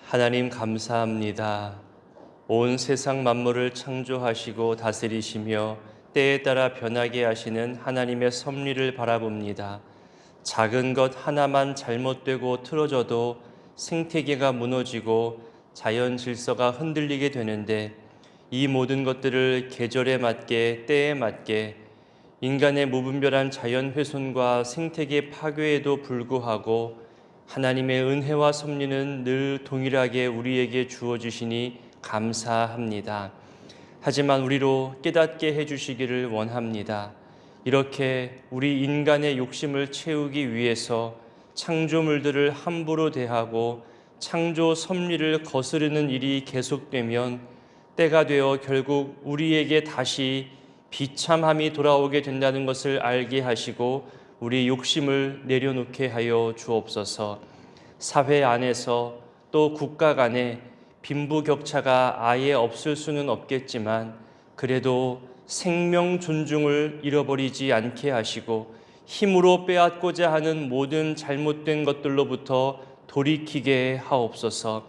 하나님 감사합니다. 온 세상 만물을 창조하시고 다스리시며 때에 따라 변하게 하시는 하나님의 섭리를 바라봅니다. 작은 것 하나만 잘못되고 틀어져도 생태계가 무너지고 자연 질서가 흔들리게 되는데, 이 모든 것들을 계절에 맞게 때에 맞게 인간의 무분별한 자연 훼손과 생태계 파괴에도 불구하고 하나님의 은혜와 섭리는 늘 동일하게 우리에게 주어주시니 감사합니다. 하지만 우리로 깨닫게 해주시기를 원합니다. 이렇게 우리 인간의 욕심을 채우기 위해서 창조물들을 함부로 대하고 창조 섭리를 거스르는 일이 계속되면 때가 되어 결국 우리에게 다시 비참함이 돌아오게 된다는 것을 알게 하시고 우리 욕심을 내려놓게 하여 주옵소서. 사회 안에서 또 국가 간에 빈부격차가 아예 없을 수는 없겠지만, 그래도 생명 존중을 잃어버리지 않게 하시고 힘으로 빼앗고자 하는 모든 잘못된 것들로부터 돌이키게 하옵소서.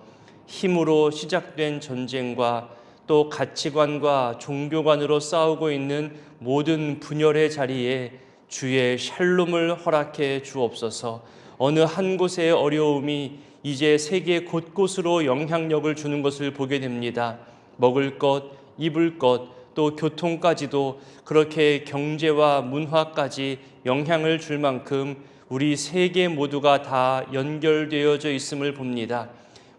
힘으로 시작된 전쟁과 또 가치관과 종교관으로 싸우고 있는 모든 분열의 자리에 주의 샬롬을 허락해 주옵소서. 어느 한 곳의 어려움이 이제 세계 곳곳으로 영향력을 주는 것을 보게 됩니다. 먹을 것, 입을 것, 또 교통까지도 그렇게 경제와 문화까지 영향을 줄 만큼 우리 세계 모두가 다 연결되어져 있음을 봅니다.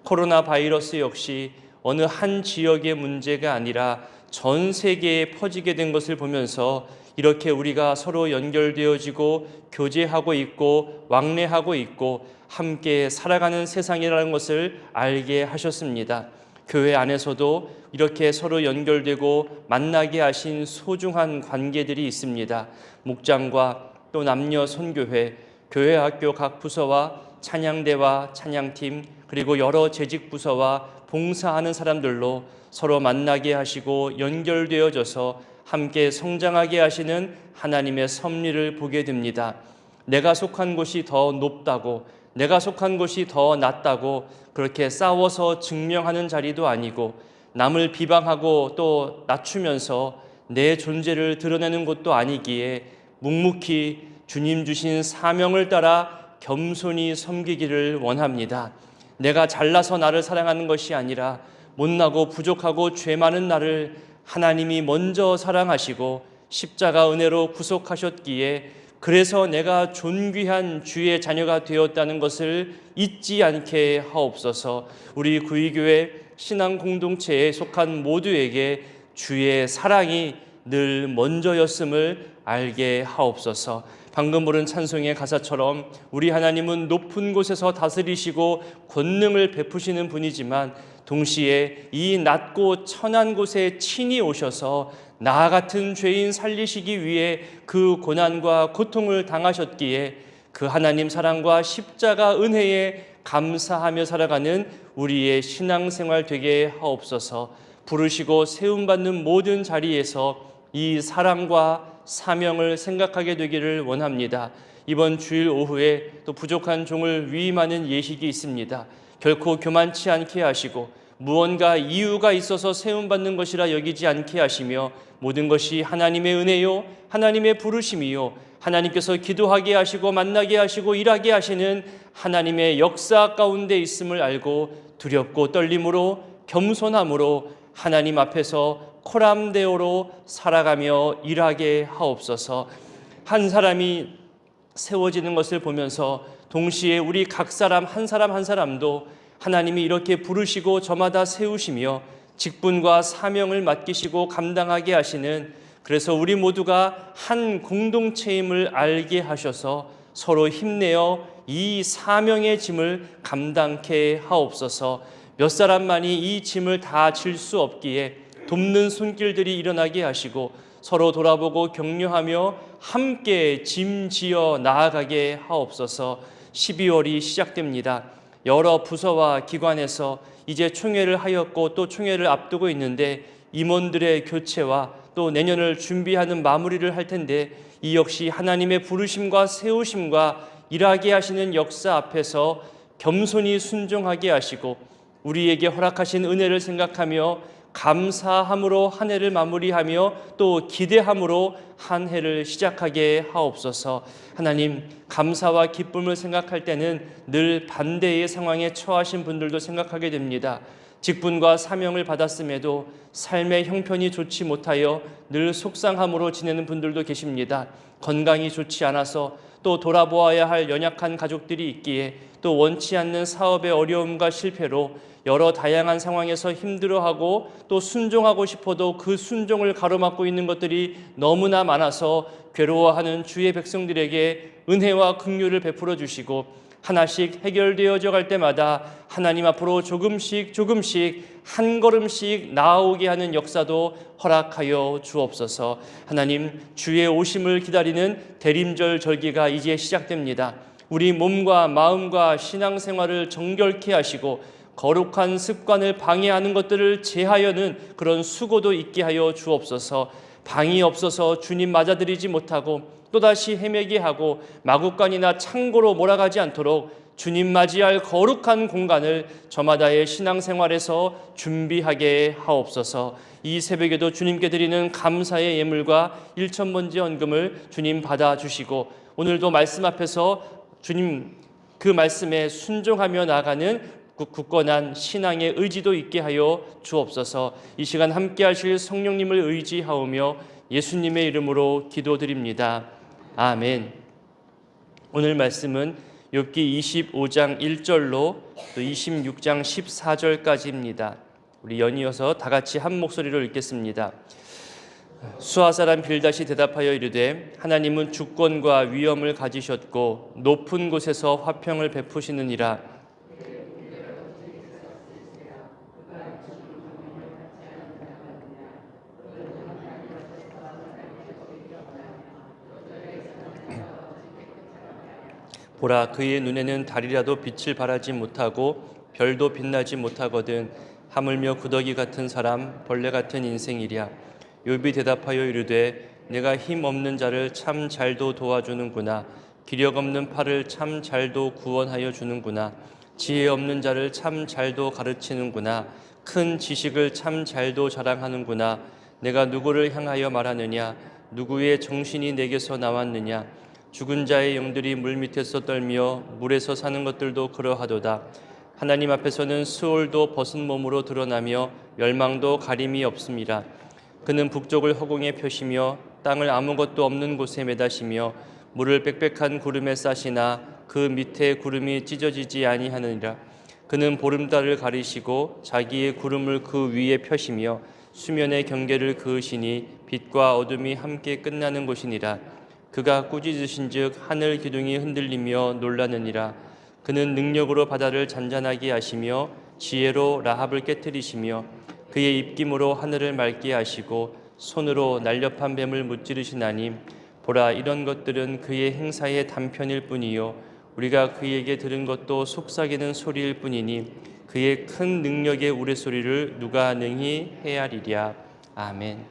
코로나 바이러스 역시 어느 한 지역의 문제가 아니라 전 세계에 퍼지게 된 것을 보면서 이렇게 우리가 서로 연결되어지고 교제하고 있고 왕래하고 있고 함께 살아가는 세상이라는 것을 알게 하셨습니다. 교회 안에서도 이렇게 서로 연결되고 만나게 하신 소중한 관계들이 있습니다. 목장과 또 남녀 선교회, 교회 학교 각 부서와 찬양대와 찬양팀, 그리고 여러 재직 부서와 봉사하는 사람들로 서로 만나게 하시고 연결되어져서 함께 성장하게 하시는 하나님의 섭리를 보게 됩니다. 내가 속한 곳이 더 높다고, 내가 속한 곳이 더 낫다고 그렇게 싸워서 증명하는 자리도 아니고, 남을 비방하고 또 낮추면서 내 존재를 드러내는 곳도 아니기에 묵묵히 주님 주신 사명을 따라 겸손히 섬기기를 원합니다. 내가 잘나서 나를 사랑하는 것이 아니라 못나고 부족하고 죄 많은 나를 하나님이 먼저 사랑하시고 십자가 은혜로 구속하셨기에, 그래서 내가 존귀한 주의 자녀가 되었다는 것을 잊지 않게 하옵소서. 우리 구의교회 신앙 공동체에 속한 모두에게 주의 사랑이 늘 먼저였음을 알게 하옵소서. 방금 부른 찬송의 가사처럼 우리 하나님은 높은 곳에서 다스리시고 권능을 베푸시는 분이지만, 동시에 이 낮고 천한 곳에 친히 오셔서 나 같은 죄인 살리시기 위해 그 고난과 고통을 당하셨기에 그 하나님 사랑과 십자가 은혜에 감사하며 살아가는 우리의 신앙생활 되게 하옵소서. 부르시고 세움받는 모든 자리에서 이 사랑과 사명을 생각하게 되기를 원합니다. 이번 주일 오후에 또 부족한 종을 위임하는 예식이 있습니다. 결코 교만치 않게 하시고 무언가 이유가 있어서 세움받는 것이라 여기지 않게 하시며, 모든 것이 하나님의 은혜요 하나님의 부르심이요 하나님께서 기도하게 하시고 만나게 하시고 일하게 하시는 하나님의 역사 가운데 있음을 알고 두렵고 떨림으로 겸손함으로 하나님 앞에서 코람데오로 살아가며 일하게 하옵소서. 한 사람이 세워지는 것을 보면서 동시에 우리 각 사람 한 사람도 하나님이 이렇게 부르시고 저마다 세우시며 직분과 사명을 맡기시고 감당하게 하시는, 그래서 우리 모두가 한 공동체임을 알게 하셔서 서로 힘내어 이 사명의 짐을 감당케 하옵소서. 몇 사람만이 이 짐을 다 질 수 없기에 돕는 손길들이 일어나게 하시고 서로 돌아보고 격려하며 함께 짐지어 나아가게 하옵소서. 12월이 시작됩니다. 여러 부서와 기관에서 이제 총회를 하였고 또 총회를 앞두고 있는데, 임원들의 교체와 또 내년을 준비하는 마무리를 할 텐데, 이 역시 하나님의 부르심과 세우심과 일하게 하시는 역사 앞에서 겸손히 순종하게 하시고 우리에게 허락하신 은혜를 생각하며 감사함으로 한 해를 마무리하며 또 기대함으로 한 해를 시작하게 하옵소서. 하나님, 감사와 기쁨을 생각할 때는 늘 반대의 상황에 처하신 분들도 생각하게 됩니다. 직분과 사명을 받았음에도 삶의 형편이 좋지 못하여 늘 속상함으로 지내는 분들도 계십니다. 건강이 좋지 않아서 또 돌아보아야 할 연약한 가족들이 있기에 또 원치 않는 사업의 어려움과 실패로 여러 다양한 상황에서 힘들어하고 또 순종하고 싶어도 그 순종을 가로막고 있는 것들이 너무나 많아서 괴로워하는 주의 백성들에게 은혜와 긍휼을 베풀어 주시고 하나씩 해결되어져 갈 때마다 하나님 앞으로 조금씩 한 걸음씩 나아오게 하는 역사도 허락하여 주옵소서. 하나님, 주의 오심을 기다리는 대림절 절기가 이제 시작됩니다. 우리 몸과 마음과 신앙생활을 정결케 하시고 거룩한 습관을 방해하는 것들을 제하여는 그런 수고도 있게 하여 주옵소서. 방이 없어서 주님 맞아들이지 못하고 또다시 헤매게 하고 마구간이나 창고로 몰아가지 않도록 주님 맞이할 거룩한 공간을 저마다의 신앙생활에서 준비하게 하옵소서. 이 새벽에도 주님께 드리는 감사의 예물과 일천번째 헌금을 주님 받아주시고 오늘도 말씀 앞에서 주님 그 말씀에 순종하며 나아가는 굳건한 신앙의 의지도 있게 하여 주옵소서. 이 시간 함께 하실 성령님을 의지하오며 예수님의 이름으로 기도드립니다. 아멘. 오늘 말씀은 욥기 25장 1절로 또 26장 14절까지입니다. 우리 연이어서 다 같이 한 목소리로 읽겠습니다. 수하 사람 빌닷이 대답하여 이르되 하나님은 주권과 위엄을 가지셨고 높은 곳에서 화평을 베푸시느니라. 보라, 그의 눈에는 달이라도 빛을 발하지 못하고 별도 빛나지 못하거든 하물며 구더기 같은 사람, 벌레 같은 인생이랴. 욥이 대답하여 이르되 내가 힘 없는 자를 참 잘도 도와주는구나. 기력 없는 팔을 참 잘도 구원하여 주는구나. 지혜 없는 자를 참 잘도 가르치는구나. 큰 지식을 참 잘도 자랑하는구나. 내가 누구를 향하여 말하느냐? 누구의 정신이 내게서 나왔느냐? 죽은 자의 영들이 물밑에서 떨며 물에서 사는 것들도 그러하도다. 하나님 앞에서는 수월도 벗은 몸으로 드러나며 멸망도 가림이 없습니다. 그는 북쪽을 허공에 펴시며 땅을 아무것도 없는 곳에 매다시며 물을 빽빽한 구름에 싸시나 그 밑에 구름이 찢어지지 아니하느니라. 그는 보름달을 가리시고 자기의 구름을 그 위에 펴시며 수면의 경계를 그으시니 빛과 어둠이 함께 끝나는 곳이니라. 그가 꾸짖으신즉 하늘 기둥이 흔들리며 놀라느니라. 그는 능력으로 바다를 잔잔하게 하시며 지혜로 라합을 깨뜨리시며 그의 입김으로 하늘을 맑게 하시고 손으로 날렵한 뱀을 무찌르시나니 보라, 이런 것들은 그의 행사의 단편일 뿐이요 우리가 그에게 들은 것도 속삭이는 소리일 뿐이니 그의 큰 능력의 우레소리를 누가 능히 헤아리랴. 아멘.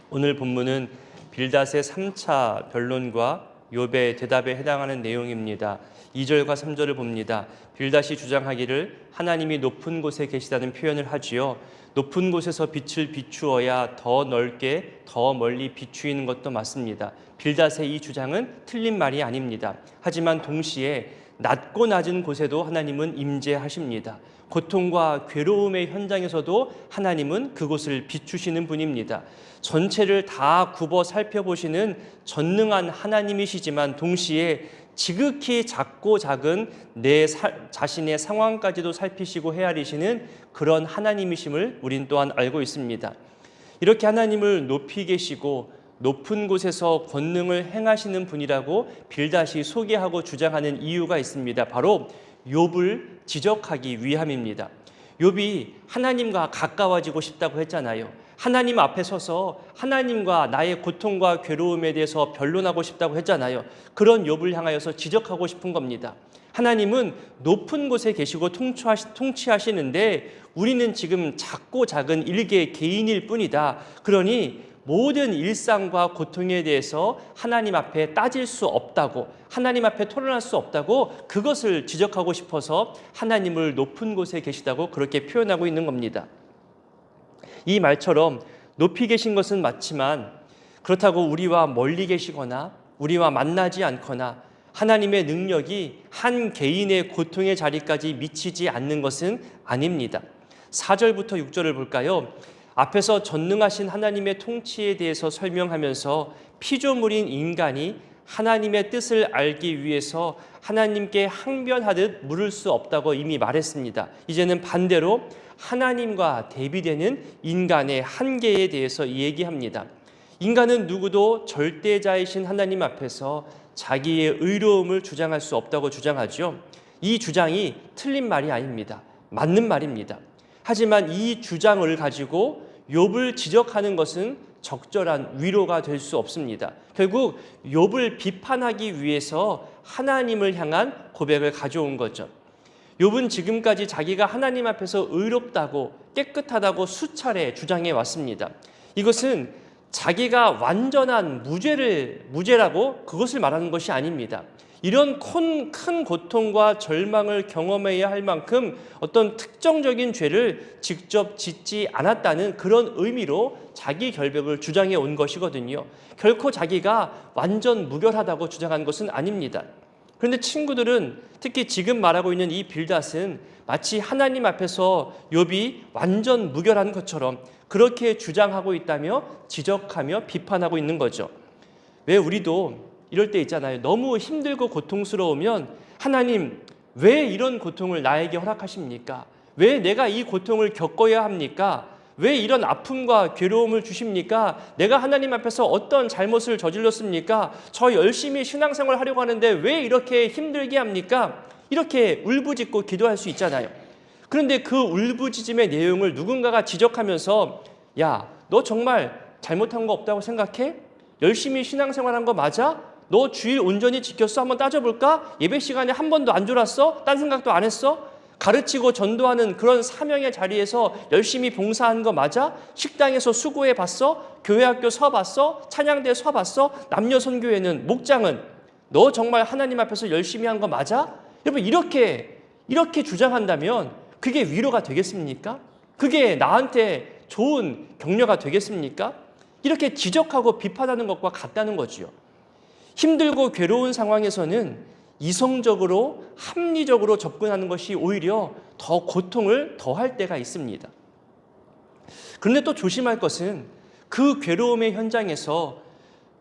오늘 본문은 빌닷의 3차 변론과 욥의 대답에 해당하는 내용입니다. 2절과 3절을 봅니다. 빌닷이 주장하기를 하나님이 높은 곳에 계시다는 표현을 하지요. 높은 곳에서 빛을 비추어야 더 넓게 더 멀리 비추이는 것도 맞습니다. 빌닷의 이 주장은 틀린 말이 아닙니다. 하지만 동시에 낮고 낮은 곳에도 하나님은 임재하십니다. 고통과 괴로움의 현장에서도 하나님은 그곳을 비추시는 분입니다. 전체를 다 굽어 살펴보시는 전능한 하나님이시지만 동시에 지극히 작고 작은 내 자신의 상황까지도 살피시고 헤아리시는 그런 하나님이심을 우린 또한 알고 있습니다. 이렇게 하나님을 높이 계시고 높은 곳에서 권능을 행하시는 분이라고 빌닷이 소개하고 주장하는 이유가 있습니다. 바로 욥을 지적하기 위함입니다. 욥이 하나님과 가까워지고 싶다고 했잖아요. 하나님 앞에 서서 하나님과 나의 고통과 괴로움에 대해서 변론하고 싶다고 했잖아요. 그런 욥을 향하여서 지적하고 싶은 겁니다. 하나님은 높은 곳에 계시고 통치하시는데 우리는 지금 작고 작은 일개의 개인일 뿐이다. 그러니 모든 일상과 고통에 대해서 하나님 앞에 따질 수 없다고, 하나님 앞에 토론할 수 없다고 그것을 지적하고 싶어서 하나님을 높은 곳에 계시다고 그렇게 표현하고 있는 겁니다. 이 말처럼 높이 계신 것은 맞지만 그렇다고 우리와 멀리 계시거나 우리와 만나지 않거나 하나님의 능력이 한 개인의 고통의 자리까지 미치지 않는 것은 아닙니다. 4절부터 6절을 볼까요? 앞에서 전능하신 하나님의 통치에 대해서 설명하면서 피조물인 인간이 하나님의 뜻을 알기 위해서 하나님께 항변하듯 물을 수 없다고 이미 말했습니다. 이제는 반대로 하나님과 대비되는 인간의 한계에 대해서 얘기합니다. 인간은 누구도 절대자이신 하나님 앞에서 자기의 의로움을 주장할 수 없다고 주장하죠. 이 주장이 틀린 말이 아닙니다. 맞는 말입니다. 하지만 이 주장을 가지고 욥을 지적하는 것은 적절한 위로가 될 수 없습니다. 결국 욥을 비판하기 위해서 하나님을 향한 고백을 가져온 거죠. 욥은 지금까지 자기가 하나님 앞에서 의롭다고 깨끗하다고 수차례 주장해 왔습니다. 이것은 자기가 완전한 무죄라고 그것을 말하는 것이 아닙니다. 이런 큰 고통과 절망을 경험해야 할 만큼 어떤 특정적인 죄를 직접 짓지 않았다는 그런 의미로 자기 결백을 주장해 온 것이거든요. 결코 자기가 완전 무결하다고 주장한 것은 아닙니다. 그런데 친구들은 특히 지금 말하고 있는 이 빌닷은 마치 하나님 앞에서 욥이 완전 무결한 것처럼 그렇게 주장하고 있다며 지적하며 비판하고 있는 거죠. 왜 우리도 이럴 때 있잖아요. 너무 힘들고 고통스러우면 하나님 왜 이런 고통을 나에게 허락하십니까? 왜 내가 이 고통을 겪어야 합니까? 왜 이런 아픔과 괴로움을 주십니까? 내가 하나님 앞에서 어떤 잘못을 저질렀습니까? 저 열심히 신앙생활 하려고 하는데 왜 이렇게 힘들게 합니까? 이렇게 울부짖고 기도할 수 있잖아요. 그런데 그 울부짖음의 내용을 누군가가 지적하면서 야, 너 정말 잘못한 거 없다고 생각해? 열심히 신앙생활한 거 맞아? 너 주일 온전히 지켰어? 한번 따져볼까? 예배 시간에 한 번도 안 졸았어? 딴 생각도 안 했어? 가르치고 전도하는 그런 사명의 자리에서 열심히 봉사한 거 맞아? 식당에서 수고해 봤어? 교회 학교 서 봤어? 찬양대 서 봤어? 남녀 선교회는 목장은 너 정말 하나님 앞에서 열심히 한 거 맞아? 여러분 이렇게 주장한다면 그게 위로가 되겠습니까? 그게 나한테 좋은 격려가 되겠습니까? 이렇게 지적하고 비판하는 것과 같다는 거지요. 힘들고 괴로운 상황에서는 이성적으로 합리적으로 접근하는 것이 오히려 더 고통을 더할 때가 있습니다. 그런데 또 조심할 것은 그 괴로움의 현장에서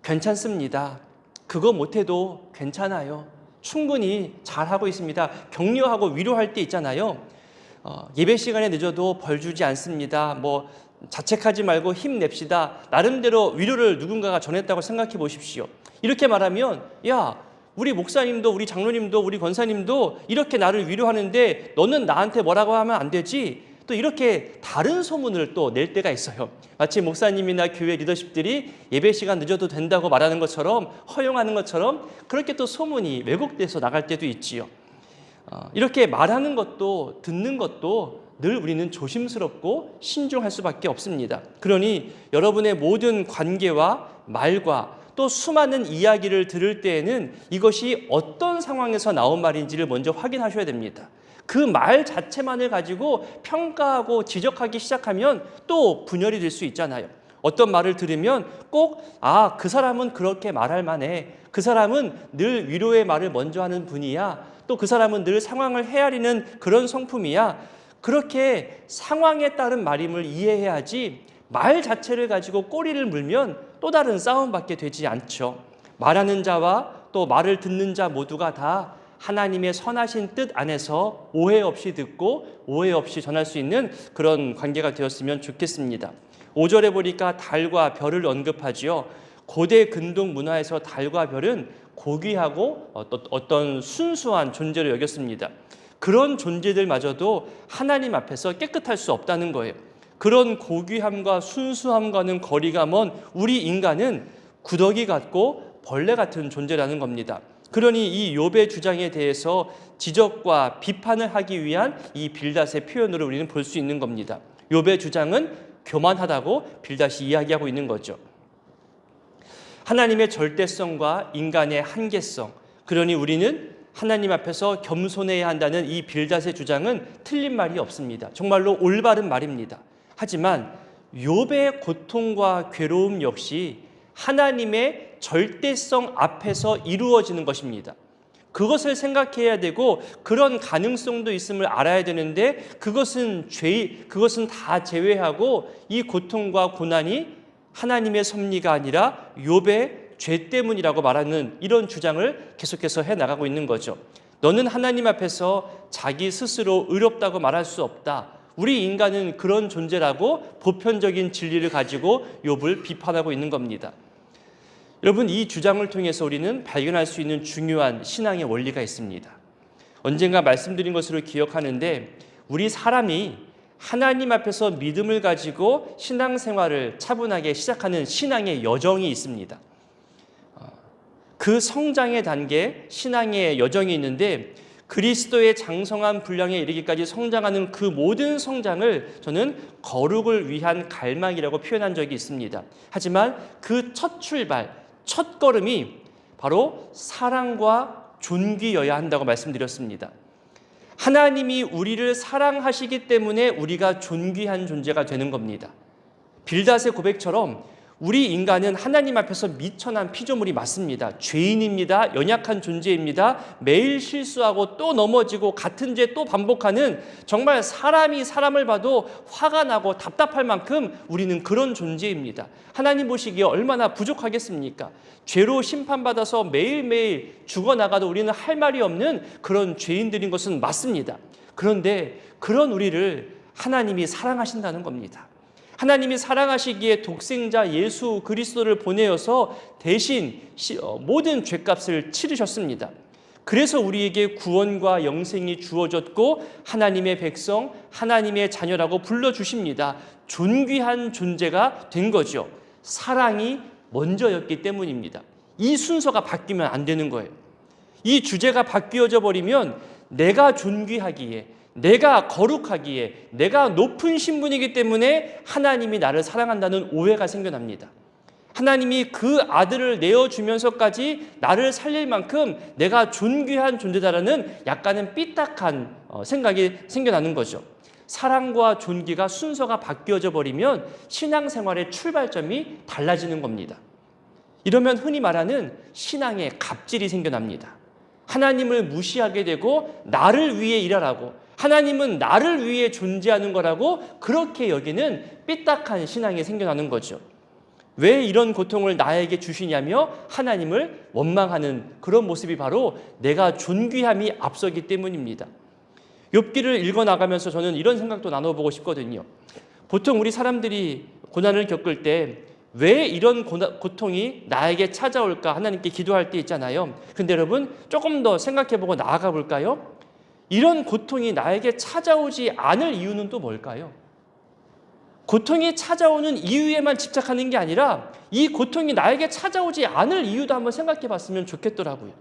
괜찮습니다. 그거 못해도 괜찮아요. 충분히 잘하고 있습니다. 격려하고 위로할 때 있잖아요. 예배 시간에 늦어도 벌 주지 않습니다. 자책하지 말고 힘냅시다. 나름대로 위로를 누군가가 전했다고 생각해 보십시오. 이렇게 말하면 야, 우리 목사님도 우리 장로님도 우리 권사님도 이렇게 나를 위로하는데 너는 나한테 뭐라고 하면 안 되지? 또 이렇게 다른 소문을 또 낼 때가 있어요. 마치 목사님이나 교회 리더십들이 예배 시간 늦어도 된다고 말하는 것처럼 허용하는 것처럼 그렇게 또 소문이 왜곡돼서 나갈 때도 있지요. 이렇게 말하는 것도 듣는 것도 늘 우리는 조심스럽고 신중할 수밖에 없습니다. 그러니 여러분의 모든 관계와 말과 또 수많은 이야기를 들을 때에는 이것이 어떤 상황에서 나온 말인지를 먼저 확인하셔야 됩니다. 그 말 자체만을 가지고 평가하고 지적하기 시작하면 또 분열이 될 수 있잖아요. 어떤 말을 들으면 꼭 그 사람은 그렇게 말할 만해. 그 사람은 늘 위로의 말을 먼저 하는 분이야. 또 그 사람은 늘 상황을 헤아리는 그런 성품이야. 그렇게 상황에 따른 말임을 이해해야지 말 자체를 가지고 꼬리를 물면 또 다른 싸움밖에 되지 않죠. 말하는 자와 또 말을 듣는 자 모두가 다 하나님의 선하신 뜻 안에서 오해 없이 듣고 오해 없이 전할 수 있는 그런 관계가 되었으면 좋겠습니다. 5절에 보니까 달과 별을 언급하지요. 고대 근동 문화에서 달과 별은 고귀하고 어떤 순수한 존재로 여겼습니다. 그런 존재들마저도 하나님 앞에서 깨끗할 수 없다는 거예요. 그런 고귀함과 순수함과는 거리가 먼 우리 인간은 구더기 같고 벌레 같은 존재라는 겁니다. 그러니 이 욥의 주장에 대해서 지적과 비판을 하기 위한 이 빌닷의 표현으로 우리는 볼 수 있는 겁니다. 욥의 주장은 교만하다고 빌닷이 이야기하고 있는 거죠. 하나님의 절대성과 인간의 한계성, 그러니 우리는 하나님 앞에서 겸손해야 한다는 이 빌닷의 주장은 틀린 말이 없습니다. 정말로 올바른 말입니다. 하지만 욥의 고통과 괴로움 역시 하나님의 절대성 앞에서 이루어지는 것입니다. 그것을 생각해야 되고 그런 가능성도 있음을 알아야 되는데 그것은 다 제외하고 이 고통과 고난이 하나님의 섭리가 아니라 욥의 죄 때문이라고 말하는 이런 주장을 계속해서 해나가고 있는 거죠. 너는 하나님 앞에서 자기 스스로 의롭다고 말할 수 없다. 우리 인간은 그런 존재라고 보편적인 진리를 가지고 욥을 비판하고 있는 겁니다. 여러분, 이 주장을 통해서 우리는 발견할 수 있는 중요한 신앙의 원리가 있습니다. 언젠가 말씀드린 것으로 기억하는데 우리 사람이 하나님 앞에서 믿음을 가지고 신앙생활을 차분하게 시작하는 신앙의 여정이 있습니다. 그 성장의 단계, 신앙의 여정이 있는데 그리스도의 장성한 분량에 이르기까지 성장하는 그 모든 성장을 저는 거룩을 위한 갈망이라고 표현한 적이 있습니다. 하지만 그 첫 출발, 첫 걸음이 바로 사랑과 존귀여야 한다고 말씀드렸습니다. 하나님이 우리를 사랑하시기 때문에 우리가 존귀한 존재가 되는 겁니다. 빌닷의 고백처럼 우리 인간은 하나님 앞에서 미천한 피조물이 맞습니다. 죄인입니다. 연약한 존재입니다. 매일 실수하고 또 넘어지고 같은 죄 또 반복하는 정말 사람이 사람을 봐도 화가 나고 답답할 만큼 우리는 그런 존재입니다. 하나님 보시기에 얼마나 부족하겠습니까? 죄로 심판받아서 매일매일 죽어나가도 우리는 할 말이 없는 그런 죄인들인 것은 맞습니다. 그런데 그런 우리를 하나님이 사랑하신다는 겁니다. 하나님이 사랑하시기에 독생자 예수 그리스도를 보내어서 대신 모든 죄값을 치르셨습니다. 그래서 우리에게 구원과 영생이 주어졌고 하나님의 백성, 하나님의 자녀라고 불러주십니다. 존귀한 존재가 된 거죠. 사랑이 먼저였기 때문입니다. 이 순서가 바뀌면 안 되는 거예요. 이 주제가 바뀌어져 버리면 내가 존귀하기에, 내가 거룩하기에, 내가 높은 신분이기 때문에 하나님이 나를 사랑한다는 오해가 생겨납니다. 하나님이 그 아들을 내어주면서까지 나를 살릴 만큼 내가 존귀한 존재다라는 약간은 삐딱한 생각이 생겨나는 거죠. 사랑과 존귀가 순서가 바뀌어져 버리면 신앙생활의 출발점이 달라지는 겁니다. 이러면 흔히 말하는 신앙의 갑질이 생겨납니다. 하나님을 무시하게 되고 나를 위해 일하라고, 하나님은 나를 위해 존재하는 거라고 그렇게 여기는 삐딱한 신앙이 생겨나는 거죠. 왜 이런 고통을 나에게 주시냐며 하나님을 원망하는 그런 모습이 바로 내가 존귀함이 앞서기 때문입니다. 욥기를 읽어나가면서 저는 이런 생각도 나눠보고 싶거든요. 보통 우리 사람들이 고난을 겪을 때 왜 이런 고통이 나에게 찾아올까 하나님께 기도할 때 있잖아요. 근데 여러분 조금 더 생각해보고 나아가 볼까요? 이런 고통이 나에게 찾아오지 않을 이유는 또 뭘까요? 고통이 찾아오는 이유에만 집착하는 게 아니라 이 고통이 나에게 찾아오지 않을 이유도 한번 생각해 봤으면 좋겠더라고요.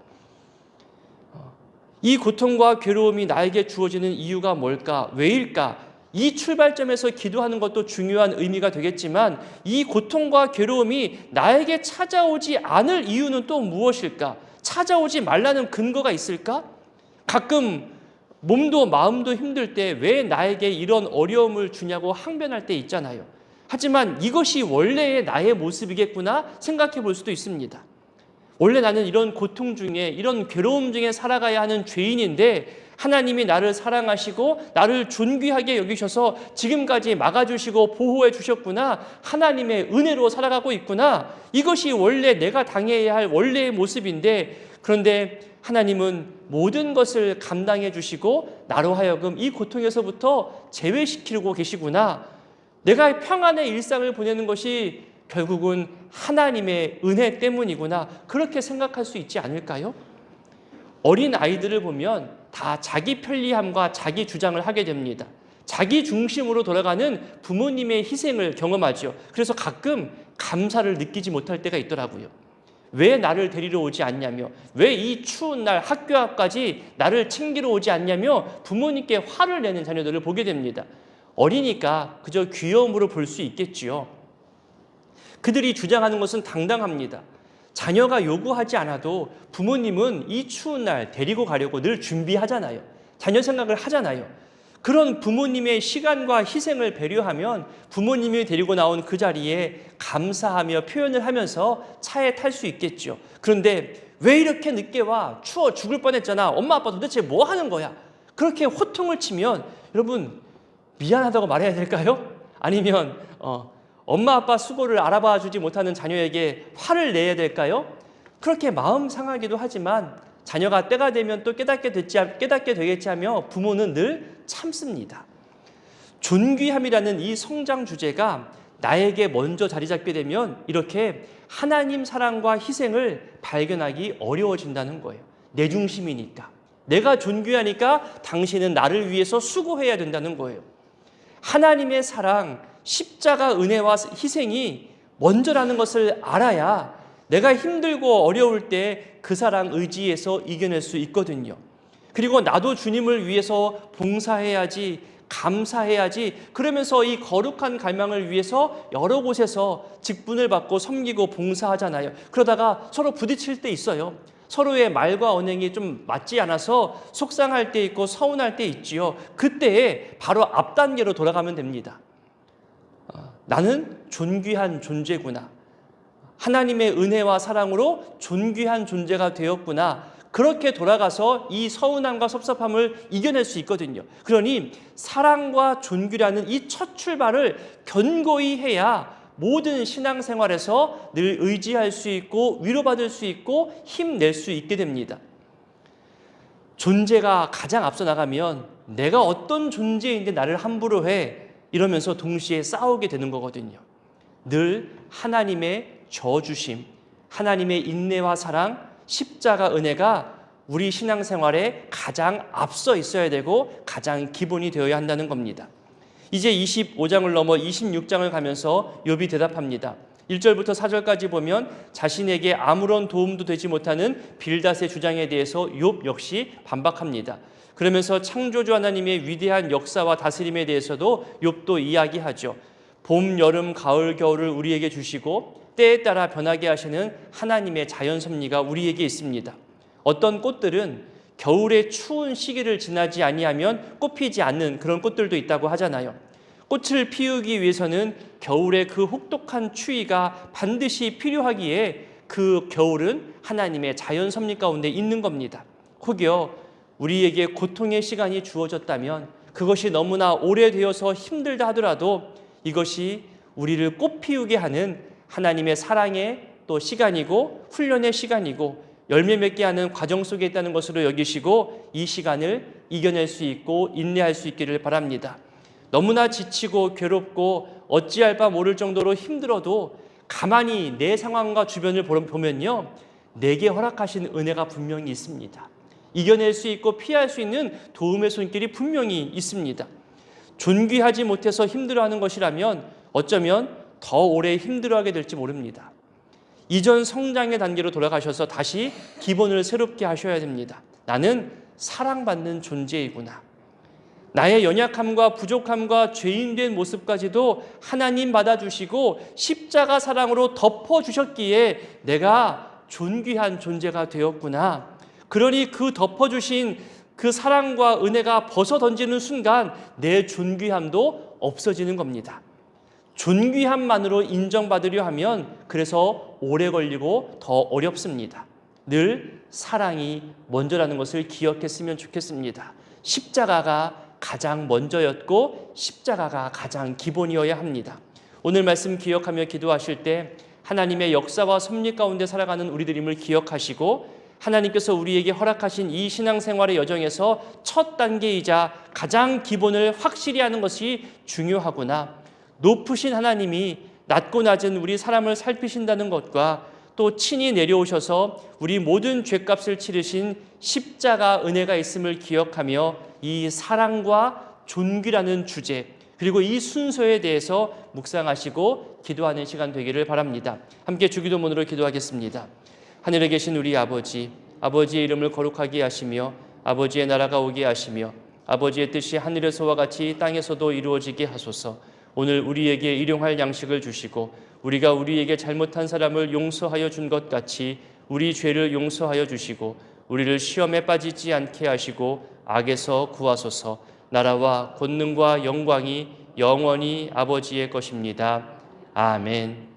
이 고통과 괴로움이 나에게 주어지는 이유가 뭘까? 왜일까? 이 출발점에서 기도하는 것도 중요한 의미가 되겠지만 이 고통과 괴로움이 나에게 찾아오지 않을 이유는 또 무엇일까? 찾아오지 말라는 근거가 있을까? 가끔 몸도 마음도 힘들 때 왜 나에게 이런 어려움을 주냐고 항변할 때 있잖아요. 하지만 이것이 원래의 나의 모습이겠구나 생각해 볼 수도 있습니다. 원래 나는 이런 고통 중에, 이런 괴로움 중에 살아가야 하는 죄인인데 하나님이 나를 사랑하시고 나를 존귀하게 여기셔서 지금까지 막아주시고 보호해 주셨구나. 하나님의 은혜로 살아가고 있구나. 이것이 원래 내가 당해야 할 원래의 모습인데, 그런데 하나님은 모든 것을 감당해 주시고 나로 하여금 이 고통에서부터 제외시키고 계시구나. 내가 평안의 일상을 보내는 것이 결국은 하나님의 은혜 때문이구나. 그렇게 생각할 수 있지 않을까요? 어린 아이들을 보면 다 자기 편리함과 자기 주장을 하게 됩니다. 자기 중심으로 돌아가는 부모님의 희생을 경험하죠. 그래서 가끔 감사를 느끼지 못할 때가 있더라고요. 왜 나를 데리러 오지 않냐며, 왜 이 추운 날 학교 앞까지 나를 챙기러 오지 않냐며 부모님께 화를 내는 자녀들을 보게 됩니다. 어리니까 그저 귀여움으로 볼 수 있겠지요. 그들이 주장하는 것은 당당합니다. 자녀가 요구하지 않아도 부모님은 이 추운 날 데리고 가려고 늘 준비하잖아요. 자녀 생각을 하잖아요. 그런 부모님의 시간과 희생을 배려하면 부모님이 데리고 나온 그 자리에 감사하며 표현을 하면서 차에 탈 수 있겠죠. 그런데 왜 이렇게 늦게 와? 추워 죽을 뻔했잖아. 엄마 아빠 도대체 뭐 하는 거야? 그렇게 호통을 치면 여러분 미안하다고 말해야 될까요? 아니면 엄마 아빠 수고를 알아봐 주지 못하는 자녀에게 화를 내야 될까요? 그렇게 마음 상하기도 하지만 자녀가 때가 되면 또 깨닫게 되겠지 하며 부모는 늘 참습니다. 존귀함이라는 이 성장 주제가 나에게 먼저 자리 잡게 되면 이렇게 하나님 사랑과 희생을 발견하기 어려워진다는 거예요. 내 중심이니까. 내가 존귀하니까 당신은 나를 위해서 수고해야 된다는 거예요. 하나님의 사랑, 십자가 은혜와 희생이 먼저라는 것을 알아야 내가 힘들고 어려울 때 그 사랑 의지에서 이겨낼 수 있거든요. 그리고 나도 주님을 위해서 봉사해야지, 감사해야지, 그러면서 이 거룩한 갈망을 위해서 여러 곳에서 직분을 받고 섬기고 봉사하잖아요. 그러다가 서로 부딪힐 때 있어요. 서로의 말과 언행이 좀 맞지 않아서 속상할 때 있고 서운할 때 있지요. 그때에 바로 앞 단계로 돌아가면 됩니다. 나는 존귀한 존재구나. 하나님의 은혜와 사랑으로 존귀한 존재가 되었구나. 그렇게 돌아가서 이 서운함과 섭섭함을 이겨낼 수 있거든요. 그러니 사랑과 존귀라는 이 첫 출발을 견고히 해야 모든 신앙생활에서 늘 의지할 수 있고 위로받을 수 있고 힘낼 수 있게 됩니다. 존재가 가장 앞서 나가면 내가 어떤 존재인데 나를 함부로 해 이러면서 동시에 싸우게 되는 거거든요. 늘 하나님의 저주심, 하나님의 인내와 사랑, 십자가 은혜가 우리 신앙생활에 가장 앞서 있어야 되고 가장 기본이 되어야 한다는 겁니다. 이제 25장을 넘어 26장을 가면서 욥이 대답합니다. 1절부터 4절까지 보면 자신에게 아무런 도움도 되지 못하는 빌닷의 주장에 대해서 욥 역시 반박합니다. 그러면서 창조주 하나님의 위대한 역사와 다스림에 대해서도 욥도 이야기하죠. 봄, 여름, 가을, 겨울을 우리에게 주시고 때에 따라 변하게 하시는 하나님의 자연 섭리가 우리에게 있습니다. 어떤 꽃들은 겨울의 추운 시기를 지나지 아니하면 꽃피지 않는 그런 꽃들도 있다고 하잖아요. 꽃을 피우기 위해서는 겨울의 그 혹독한 추위가 반드시 필요하기에 그 겨울은 하나님의 자연 섭리 가운데 있는 겁니다. 혹여 우리에게 고통의 시간이 주어졌다면 그것이 너무나 오래되어서 힘들다 하더라도 이것이 우리를 꽃 피우게 하는 하나님의 사랑의 또 시간이고 훈련의 시간이고 열매 맺게 하는 과정 속에 있다는 것으로 여기시고 이 시간을 이겨낼 수 있고 인내할 수 있기를 바랍니다. 너무나 지치고 괴롭고 어찌할 바 모를 정도로 힘들어도 가만히 내 상황과 주변을 보면요, 내게 허락하신 은혜가 분명히 있습니다. 이겨낼 수 있고 피할 수 있는 도움의 손길이 분명히 있습니다. 존귀하지 못해서 힘들어하는 것이라면 어쩌면 더 오래 힘들어하게 될지 모릅니다. 이전 성장의 단계로 돌아가셔서 다시 기본을 새롭게 하셔야 됩니다. 나는 사랑받는 존재이구나. 나의 연약함과 부족함과 죄인된 모습까지도 하나님 받아주시고 십자가 사랑으로 덮어주셨기에 내가 존귀한 존재가 되었구나. 그러니 그 덮어주신 그 사랑과 은혜가 벗어던지는 순간 내 존귀함도 없어지는 겁니다. 존귀함만으로 인정받으려 하면 그래서 오래 걸리고 더 어렵습니다. 늘 사랑이 먼저라는 것을 기억했으면 좋겠습니다. 십자가가 가장 먼저였고 십자가가 가장 기본이어야 합니다. 오늘 말씀 기억하며 기도하실 때 하나님의 역사와 섭리 가운데 살아가는 우리들임을 기억하시고 하나님께서 우리에게 허락하신 이 신앙생활의 여정에서 첫 단계이자 가장 기본을 확실히 하는 것이 중요하구나. 높으신 하나님이 낮고 낮은 우리 사람을 살피신다는 것과 또 친히 내려오셔서 우리 모든 죄값을 치르신 십자가 은혜가 있음을 기억하며 이 사랑과 존귀라는 주제 그리고 이 순서에 대해서 묵상하시고 기도하는 시간 되기를 바랍니다. 함께 주기도문으로 기도하겠습니다. 하늘에 계신 우리 아버지, 아버지의 이름을 거룩하게 하시며 아버지의 나라가 오게 하시며 아버지의 뜻이 하늘에서와 같이 땅에서도 이루어지게 하소서. 오늘 우리에게 일용할 양식을 주시고 우리가 우리에게 잘못한 사람을 용서하여 준 것 같이 우리 죄를 용서하여 주시고 우리를 시험에 빠지지 않게 하시고 악에서 구하소서. 나라와 권능과 영광이 영원히 아버지의 것입니다. 아멘.